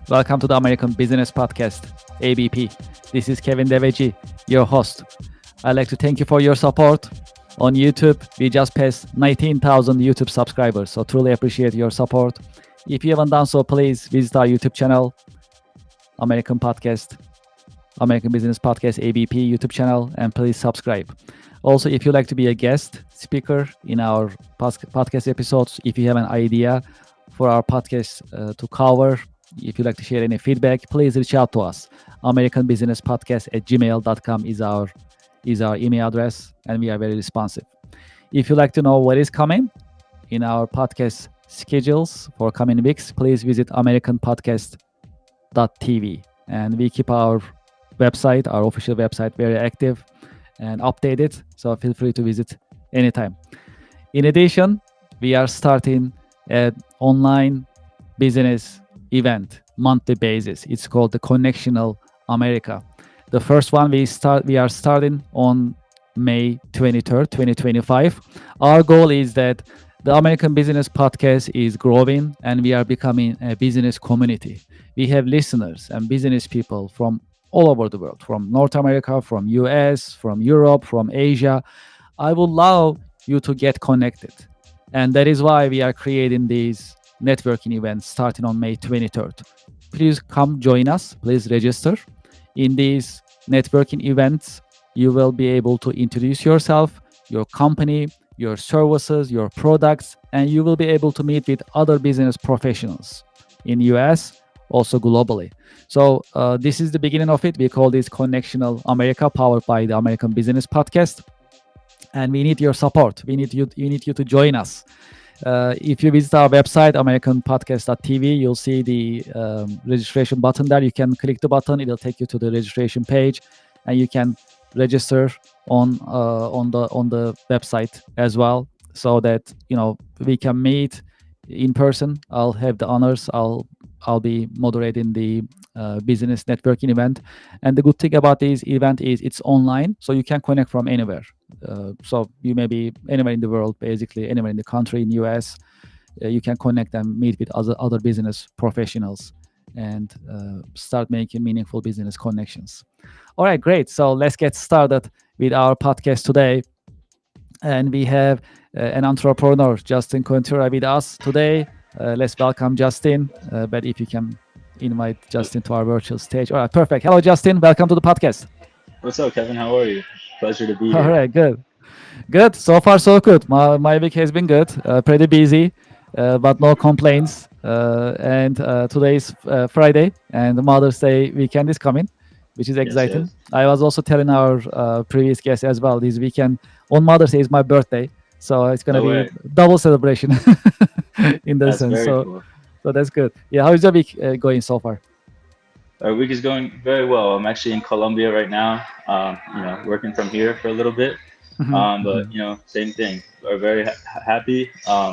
Welcome to the American Business Podcast, ABP. This is Kevin Deveji, your host. I'd like to thank you for your support on YouTube. We just passed 19,000 YouTube subscribers, so truly appreciate your support. If you haven't done so, please visit our YouTube channel, American Business Podcast, ABP YouTube channel, and please subscribe. Also, if you'd like to be a guest speaker in our podcast episodes, if you have an idea for our podcast to cover, if you'd like to share any feedback, please reach out to us. americanbusinesspodcast@gmail.com is our email address, and we are very responsive. If you'd like to know what is coming in our podcast schedules for coming weeks, please visit americanpodcast.tv. And we keep our website, our official website, very active and updated, so feel free to visit anytime. In addition, we are starting an online business event monthly basis. It's called the Connectional America. The first one we are starting on May 23rd, 2025. Our goal is that the American Business Podcast is growing and we are becoming a business community. We have listeners and business people from all over the world, from North America, from US, from Europe, from Asia. I would love you to get connected. And that is why we are creating these networking events starting on May 23rd. Please come join us. Please register. In these networking events, you will be able to introduce yourself, your company, your services, your products, and you will be able to meet with other business professionals in US, also globally. So this is the beginning of it. We call this Connectional America, powered by the American Business Podcast. And we need your support. We need you to join us. If you visit our website, americanpodcast.tv, you'll see the registration button there. You can click the button. It'll take you to the registration page, and you can register on the website as well, so that we can meet in person. I'll have the honors. I'll be moderating the business networking event. And the good thing about this event is it's online, so you can connect from anywhere. So you may be anywhere in the world, basically anywhere in the country, in US. You can connect and meet with other business professionals and start making meaningful business connections. All right, great. So let's get started with our podcast today. And we have an entrepreneur, Justin Quintero, with us today. Let's welcome Justin. But if you can invite Justin to our virtual stage. All right, perfect. Hello, Justin. Welcome to the podcast. What's up, Kevin? How are you? Pleasure to be here. All right, good. Good. So far, so good. My week has been good. Pretty busy, but no complaints. And today is Friday, and the Mother's Day weekend is coming, which is exciting. Yes. I was also telling our previous guest as well, this weekend on Mother's Day is my birthday. So it's going to be a double celebration in that sense. Cool. So that's good. Yeah, how is your week going so far? Our week is going very well. I'm actually in Colombia right now, working from here for a little bit. But, same thing. We're very happy. A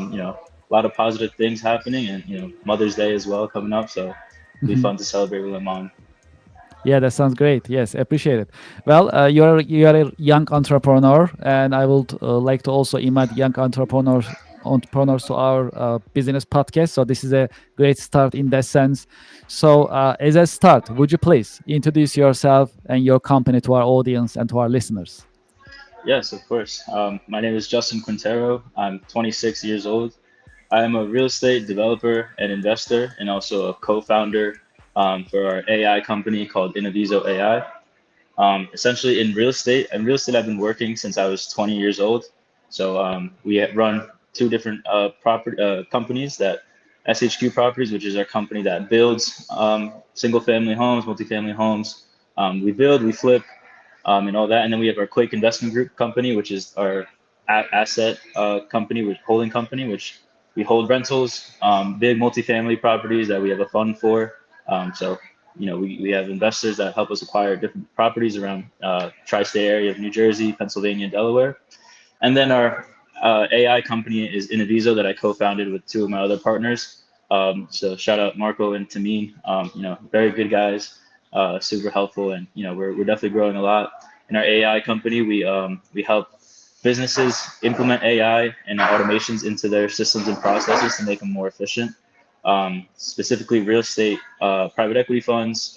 lot of positive things happening, and, Mother's Day as well coming up. So it'll be fun to celebrate with my mom. Yeah, that sounds great. Yes, appreciate it. Well, you are a young entrepreneur, and I would like to also invite young entrepreneurs to our business podcast. So this is a great start in that sense. So as a start, would you please introduce yourself and your company to our audience and to our listeners? Yes, of course. My name is Justin Quintero. I'm 26 years old. I am a real estate developer and investor, and also a co-founder for our AI company called Innovizo AI. Essentially in real estate, I've been working since I was 20 years old. So we run two different companies, that SHQ Properties, which is our company that builds single family homes, multifamily homes. We build, we flip, and all that. And then we have our Quake Investment Group company, which is our asset company, holding company, which we hold rentals, big multifamily properties that we have a fund for. We have investors that help us acquire different properties around tri-state area of New Jersey, Pennsylvania, and Delaware. And then our AI company is Innovizo, that I co-founded with two of my other partners. So shout out Marco and Tameen, very good guys, super helpful, and we're definitely growing a lot. In our AI company, we help businesses implement AI and automations into their systems and processes to make them more efficient. specifically real estate, private equity funds,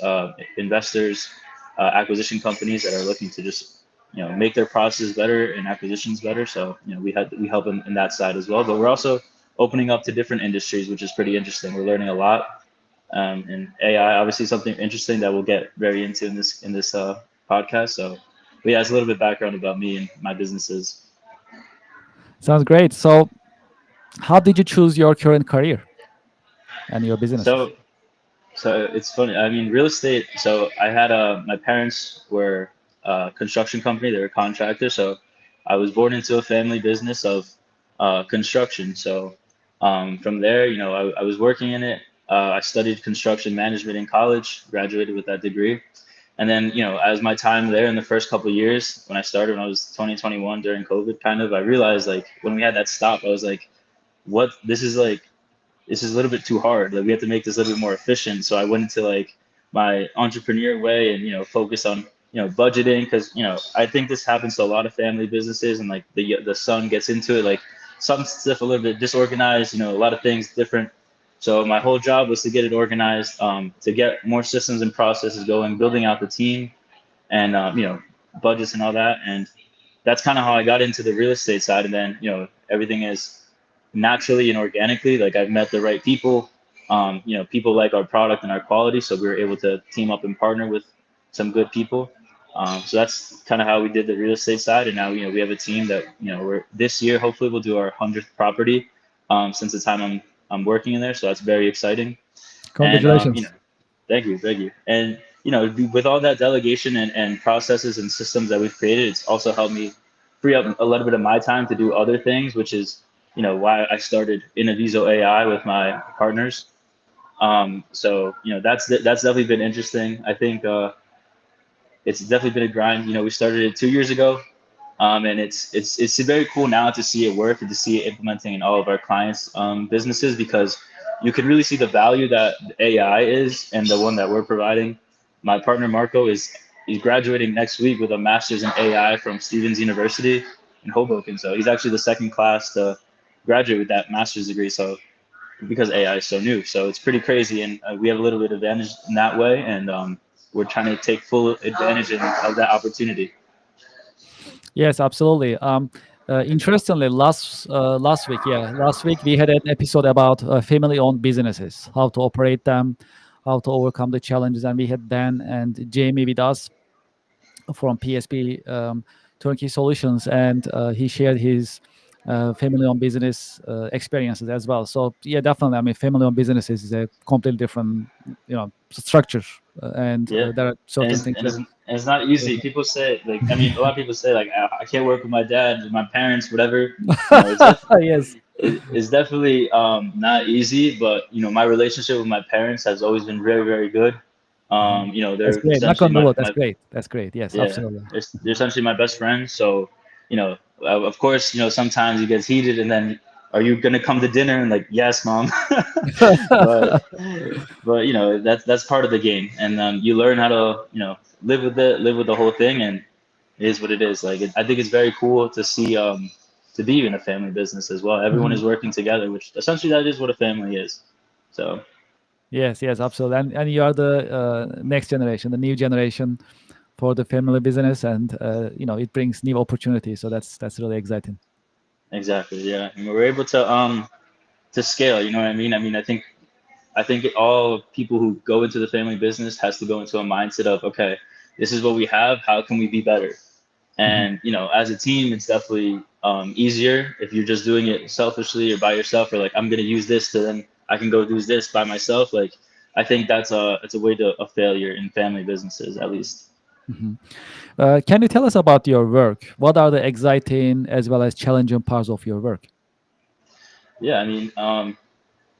investors, acquisition companies that are looking to just make their processes better and acquisitions better. So we help in that side as well. But we're also opening up to different industries, which is pretty interesting. We're learning a lot, and AI obviously something interesting that we'll get very into in this podcast. So, but yeah, it's a little bit background about me and my businesses. Sounds great. So, how did you choose your current career and your businesses? So So it's funny. I mean, real estate. So I had my parents were a construction company. They were contractors. So I was born into a family business of construction. So from there, I was working in it. I studied construction management in college, graduated with that degree. And then, as my time there in the first couple of years, when I was 2021 during COVID, kind of, I realized like when we had that stop, I was like, what, this is a little bit too hard. Like we have to make this a little bit more efficient. So I went into like my entrepreneur way and focus on budgeting because I think this happens to a lot of family businesses and like the son gets into it like some stuff a little bit disorganized. A lot of things different. So my whole job was to get it organized, to get more systems and processes going, building out the team and budgets and all that. And that's kind of how I got into the real estate side. And then everything is naturally and organically. Like I've met the right people. People like our product and our quality, so we were able to team up and partner with some good people. So that's kind of how we did the real estate side, and now we have a team that we're this year hopefully we'll do our 100th property since the time I'm working in there. So that's very exciting, and Congratulations. thank you. And with all that delegation and processes and systems that we've created, it's also helped me free up a little bit of my time to do other things, which is why I started Innoviso AI with my partners. So that's definitely been interesting. I think it's definitely been a grind. We started it 2 years ago, and it's very cool now to see it work and to see it implementing in all of our clients' businesses because you can really see the value that AI is and the one that we're providing. My partner Marco he's graduating next week with a master's in AI from Stevens University in Hoboken. So he's actually the second class to graduate with that master's degree. So because AI is so new, so it's pretty crazy, and we have a little bit of advantage in that way, and we're trying to take full advantage of that opportunity. Yes, absolutely. Interestingly, last week we had an episode about family-owned businesses, how to operate them, how to overcome the challenges, and we had Dan and Jamie with us from PSP Turnkey Solutions, and he shared his family-owned business experiences as well. So yeah, definitely. I mean, family-owned businesses is a completely different, structure, and Yeah, there are and certain things that. it's not easy. People say like, I mean, a lot of people say like, I can't work with my dad, with my parents, whatever. Yes, It's definitely not easy, but my relationship with my parents has always been very, very good. mhm. That's They're great. Knock essentially on the wood. That's my great. That's great. Yes, yeah, absolutely. they're essentially my best friends. So, of course, sometimes it gets heated, and then are you gonna come to dinner? And like, yes, mom. but that's part of the game, and you learn how to live with it, live with the whole thing, and it is what it is. Like, I think it's very cool to see to be in a family business as well. Everyone Mhm. is working together, which essentially that is what a family is. So Yes, yes, absolutely. And you are the next generation, the new generation for the family business, and it brings new opportunities. So that's really exciting. exactly, yeah, and we're able to scale. You know what I mean? I mean, I think all people who go into the family business has to go into a mindset of, okay, this is what we have. How can we be better? Mhm. And as a team, it's definitely easier if you're just doing it selfishly or by yourself, or like I'm gonna use this to then I can go do this by myself. Like I think that's a way to a failure in family businesses, at least. Mhm. Can you tell us about your work? What are the exciting as well as challenging parts of your work? Yeah, I mean,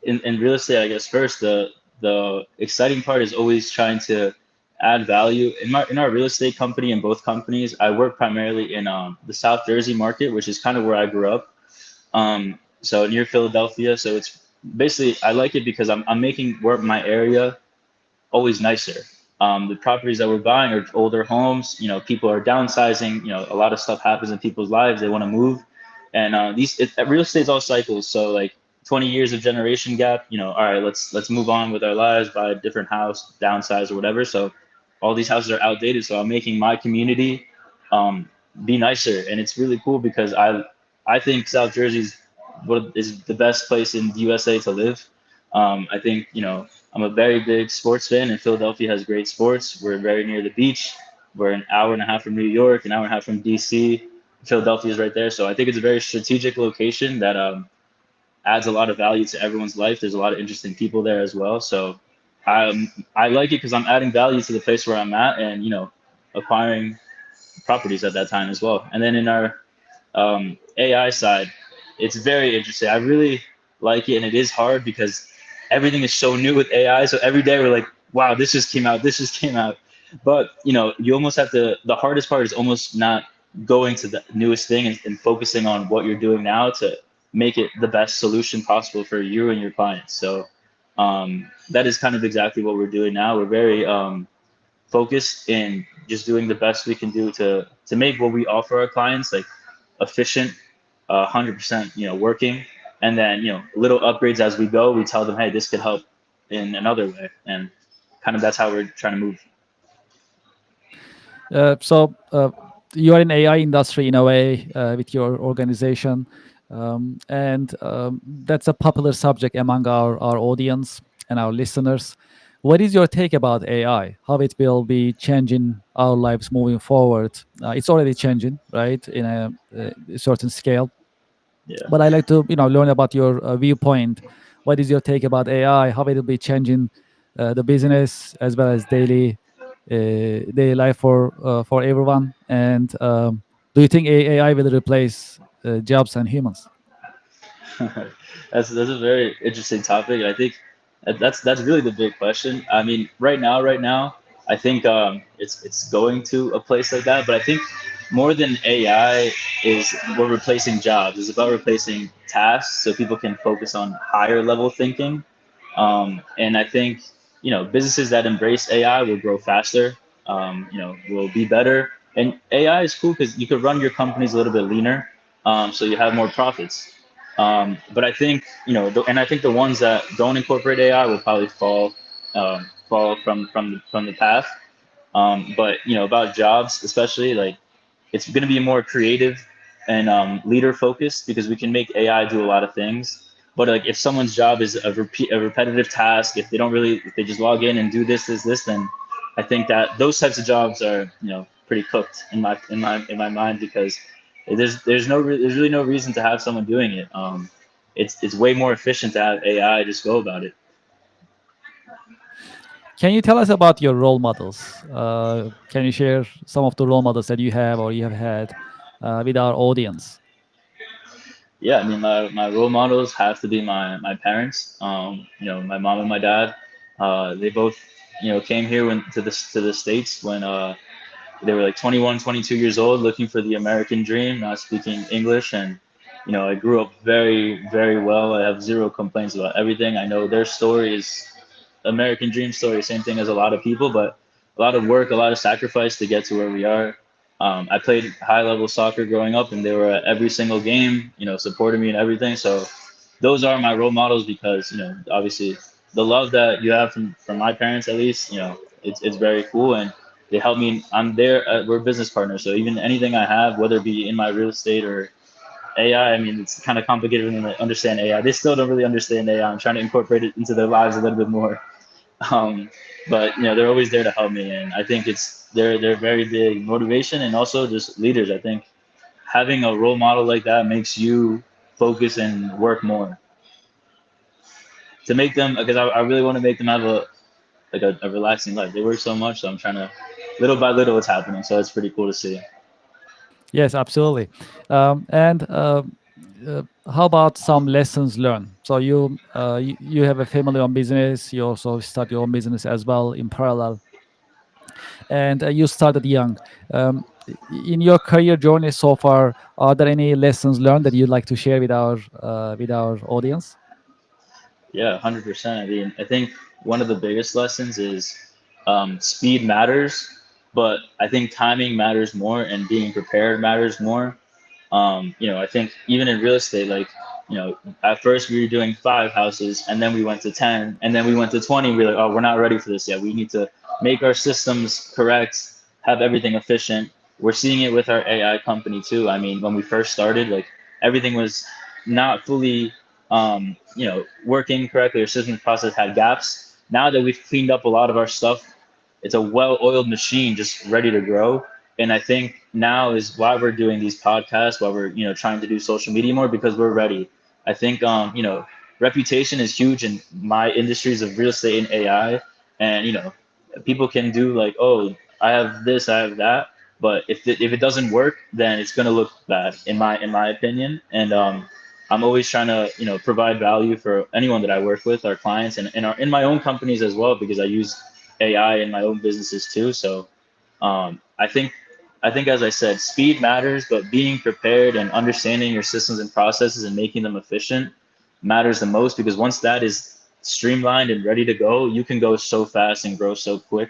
in real estate, I guess first the exciting part is always trying to add value in our real estate company. In both companies, I work primarily in the South Jersey market, which is kind of where I grew up. So near Philadelphia. So it's basically I like it because I'm making work my area always nicer. The properties that we're buying are older homes. People are downsizing. A lot of stuff happens in people's lives. They want to move, and real estate's all cycles. So like 20 years of generation gap, all right, let's move on with our lives, buy a different house, downsize or whatever. So all these houses are outdated. So I'm making my community um, be nicer, and it's really cool because I think South Jersey's what is the best place in the USA to live. I think I'm a very big sports fan, and Philadelphia has great sports. We're very near the beach. We're an hour and a half from New York, an hour and a half from DC. Philadelphia is right there, so I think it's a very strategic location that adds a lot of value to everyone's life. There's a lot of interesting people there as well. So I like it because I'm adding value to the place where I'm at, and acquiring properties at that time as well. And then in our AI side, it's very interesting. I really like it, and it is hard because everything is so new with AI. So every day we're like, wow, this just came out, this just came out. But you almost have to. The hardest part is almost not going to the newest thing and focusing on what you're doing now to make it the best solution possible for you and your clients. So that is kind of exactly what we're doing now. We're very focused in just doing the best we can do to make what we offer our clients like efficient, 100% working, and then little upgrades as we go. We tell them, hey, this could help in another way, and kind of that's how we're trying to move. So you are in AI industry in a way with your organization, and that's a popular subject among our audience and our listeners. What is your take about AI? How it will be changing our lives moving forward? It's already changing, right, in a certain scale. Yeah. But I like to learn about your viewpoint. What is your take about AI? How it will be changing the business as well as daily life for everyone? And do you think AI will replace jobs and humans? That's a very interesting topic. I think that's really the big question. I mean, right now, I think it's going to a place like that. But I think more than AI is we're replacing jobs. It's about replacing tasks so people can focus on higher level thinking. And I think businesses that embrace AI will grow faster. Will be better. And AI is cool because you could run your companies a little bit leaner, so you have more profits. But I think and I think the ones that don't incorporate AI will probably fall from the path. But about jobs, especially like it's going to be more creative and leader focused because we can make AI do a lot of things. But like if someone's job is a repetitive task, if they just log in and do this, then I think that those types of jobs are pretty cooked in my mind because there's really no reason to have someone doing it. It's way more efficient to have AI just go about it. Can you tell us about your role models? Can you share some of the role models that you have or you have had with our audience? Yeah, I mean, my role models have to be my parents. My mom and my dad. They both, came here to the States when they were like 21, 22 years old, looking for the American dream, not speaking English. And, I grew up very, very well. I have zero complaints about everything. I know their story is American dream story, same thing as a lot of people, but a lot of work, a lot of sacrifice to get to where we are. I played high level soccer growing up, and they were at every single game, supporting me and everything. So those are my role models because, obviously the love that you have from my parents, at least, it's very cool. And they help me. I'm there. We're business partners. So even anything I have, whether it be in my real estate or AI, I mean, it's kind of complicated for them to understand AI. They still don't really understand AI. I'm trying to incorporate it into their lives a little bit more. Um, but they're always there to help me, and I think they're very big motivation and also just leaders. I think having a role model like that makes you focus and work more to make them because I really want to make them have a relaxing life. They work so much, so I'm trying to little by little it's happening. So it's pretty cool to see. Yes, absolutely. And how about some lessons learned? So you have a family-owned business. You also start your own business as well in parallel, and you started young. In your career journey so far, are there any lessons learned that you'd like to share with our audience? Yeah, 100%. I mean, I think one of the biggest lessons is speed matters, but I think timing matters more and being prepared matters more. I think even in real estate, like at first we were doing 5 houses, and then we went to 10, and then we went to 20. We're like, oh, we're not ready for this yet. We need to make our systems correct, have everything efficient. We're seeing it with our AI company too. I mean, when we first started, like everything was not fully, working correctly. Our system process had gaps. Now that we've cleaned up a lot of our stuff, it's a well-oiled machine just ready to grow. And I think now is why we're doing these podcasts, why we're trying to do social media more, because we're ready. I think reputation is huge in my industries of real estate and AI. And people can do like, oh, I have this, I have that, but if it doesn't work, then it's gonna look bad in my opinion. And I'm always trying to provide value for anyone that I work with, our clients, and in my own companies as well, because I use AI in my own businesses too. So I think as I said, speed matters, but being prepared and understanding your systems and processes and making them efficient matters the most, because once that is streamlined and ready to go, you can go so fast and grow so quick.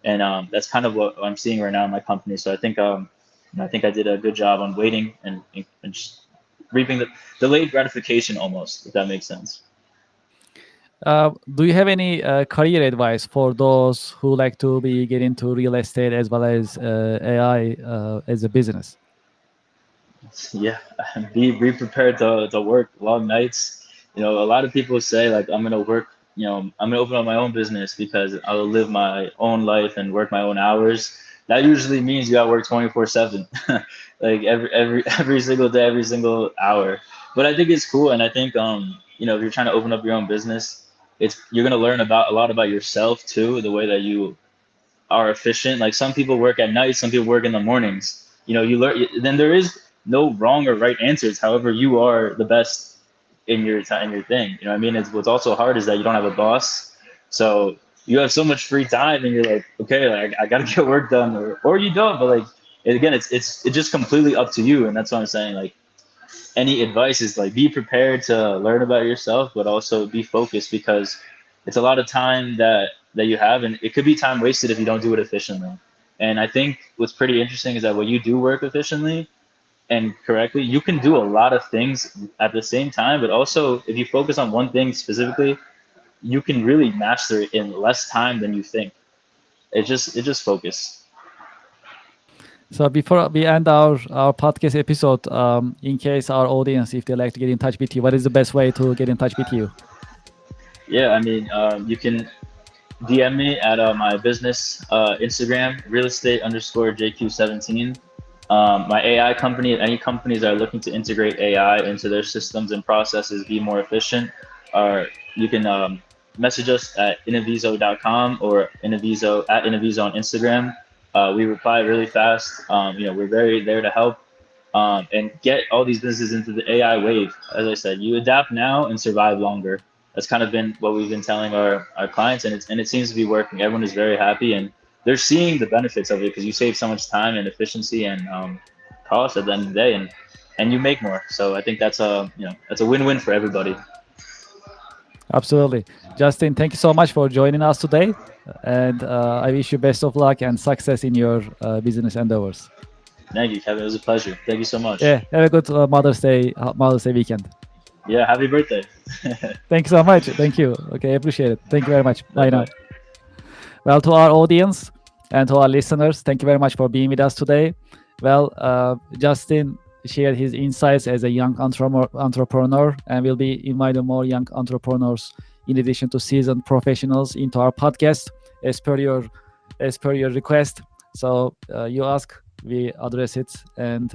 And that's kind of what I'm seeing right now in my company. So I think I did a good job on waiting and just reaping the delayed gratification almost, if that makes sense. Do you have any career advice for those who like to get into real estate as well as AI as a business? Yeah, be prepared to work long nights. A lot of people say like I'm gonna work. I'm gonna open up my own business because I'll live my own life and work my own hours. That usually means you gotta work 24/7, like every single day, every single hour. But I think it's cool, and I think if you're trying to open up your own business, you're gonna learn about a lot about yourself too, the way that you are efficient. Like some people work at night, some people work in the mornings. You learn. Then there is no wrong or right answers. However, you are the best in your time, in your thing. You know what I mean? What's also hard is that you don't have a boss, so you have so much free time, and you're like, okay, like I gotta get work done, or you don't. But like again, it's just completely up to you, and that's what I'm saying. Like any advice is like be prepared to learn about yourself, but also be focused, because it's a lot of time that you have, and it could be time wasted if you don't do it efficiently. And I think what's pretty interesting is that when you do work efficiently and correctly, you can do a lot of things at the same time. But also, if you focus on one thing specifically, you can really master it in less time than you think. It just focus. So before we end our podcast episode, in case our audience, if they like to get in touch with you, what is the best way to get in touch with you? Yeah, I mean, you can DM me at my business Instagram, real estate underscore JQ17. My AI company, any companies that are looking to integrate AI into their systems and processes, be more efficient, or you can message us at inaviso.com or inaviso at inaviso on Instagram. We reply really fast. We're very there to help and get all these businesses into the AI wave. As I said, you adapt now and survive longer. That's kind of been what we've been telling our clients, and it seems to be working. Everyone is very happy, and they're seeing the benefits of it, because you save so much time and efficiency and cost at the end of the day, and you make more. So I think that's a win-win for everybody. Absolutely. Justin, thank you so much for joining us today. And I wish you best of luck and success in your business endeavors. Thank you, Kevin. It was a pleasure. Thank you so much. Yeah, have a good Mother's Day weekend. Yeah, happy birthday. Thank you so much. Thank you. Okay, appreciate it. Thank you very much. Bye now. Bye-bye. Well, to our audience and to our listeners, thank you very much for being with us today. Well, Justin shared his insights as a young entrepreneur, and we'll be inviting more young entrepreneurs in addition to seasoned professionals into our podcast as per your request. So you ask, we address it, and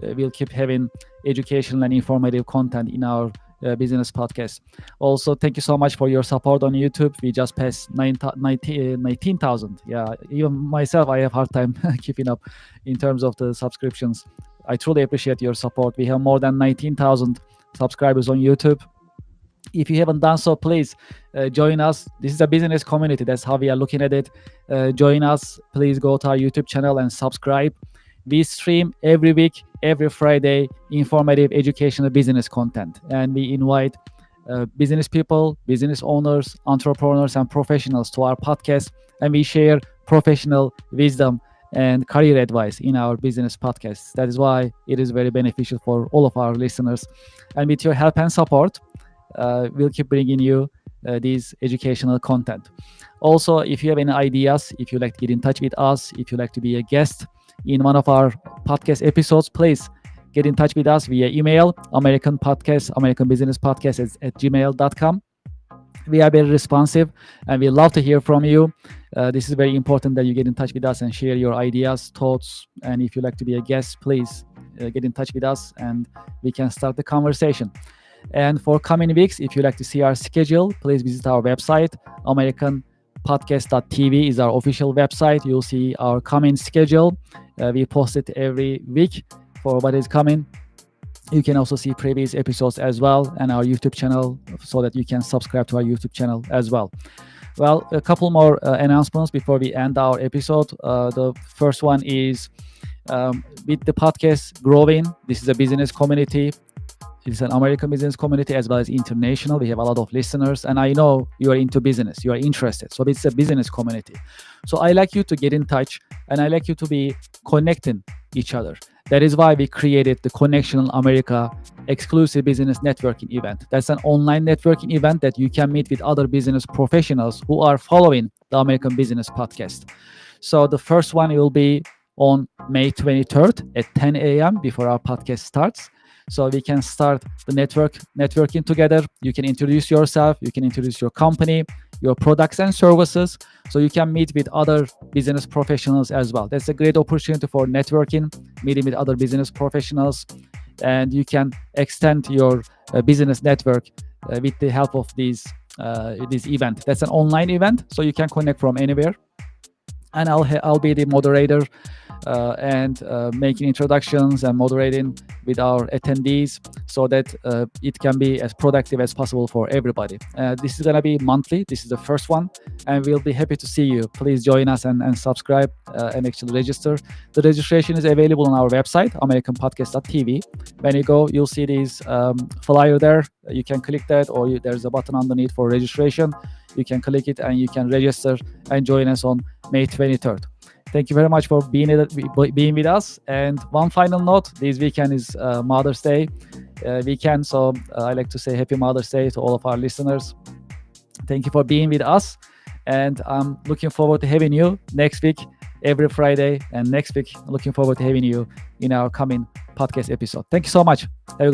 we'll keep having educational and informative content in our business podcast. Also, thank you so much for your support on YouTube. We just passed 19,000. Yeah, even myself, I have hard time keeping up in terms of the subscriptions. I truly appreciate your support. We have more than 19,000 subscribers on YouTube. If you haven't done so, please join us. This is a business community. That's how we are looking at it. Join us. Please go to our YouTube channel and subscribe. We stream every week, every Friday, informative, educational business content. And we invite business people, business owners, entrepreneurs, and professionals to our podcast. And we share professional wisdom and career advice in our business podcasts. That is why it is very beneficial for all of our listeners. And with your help and support, we'll keep bringing you these educational content. Also, if you have any ideas, if you'd like to get in touch with us, if you'd like to be a guest in one of our podcast episodes, please get in touch with us via email, American Business Podcast at gmail.com. We are very responsive and we love to hear from you. This is very important that you get in touch with us and share your ideas, thoughts. And if you'd like to be a guest, please get in touch with us and we can start the conversation. And for coming weeks, if you'd like to see our schedule, please visit our website. AmericanPodcast.tv is our official website. You'll see our coming schedule. We post it every week for what is coming. You can also see previous episodes as well and our YouTube channel so that you can subscribe to our YouTube channel as well. Well, a couple more announcements before we end our episode. The first one is with the podcast growing, this is a business community. It's an American business community as well as international. We have a lot of listeners and I know you are into business, you are interested. So it's a business community. So I like you to get in touch and I like you to be connecting each other. That is why we created the Connection America exclusive business networking event. That's an online networking event that you can meet with other business professionals who are following the American Business Podcast. So the first one will be on May 23rd at 10 a.m. before our podcast starts. So we can start the networking together. You can introduce yourself, you can introduce your company, your products and services. So you can meet with other business professionals as well. That's a great opportunity for networking, meeting with other business professionals, and you can extend your business network with the help of this event. That's an online event, so you can connect from anywhere. And I'll be the moderator and making introductions and moderating with our attendees so that it can be as productive as possible for everybody. This is going to be monthly. This is the first one and we'll be happy to see you. Please join us and subscribe and actually register. The registration is available on our website, AmericanPodcast.tv. When you go, you'll see this flyer there. You can click that or there's a button underneath for registration. You can click it and you can register and join us on May 23rd. Thank you very much for being with us. And one final note, this weekend is Mother's Day weekend. So I like to say Happy Mother's Day to all of our listeners. Thank you for being with us. And I'm looking forward to having you next week, every Friday. And next week, looking forward to having you in our coming podcast episode. Thank you so much. Have a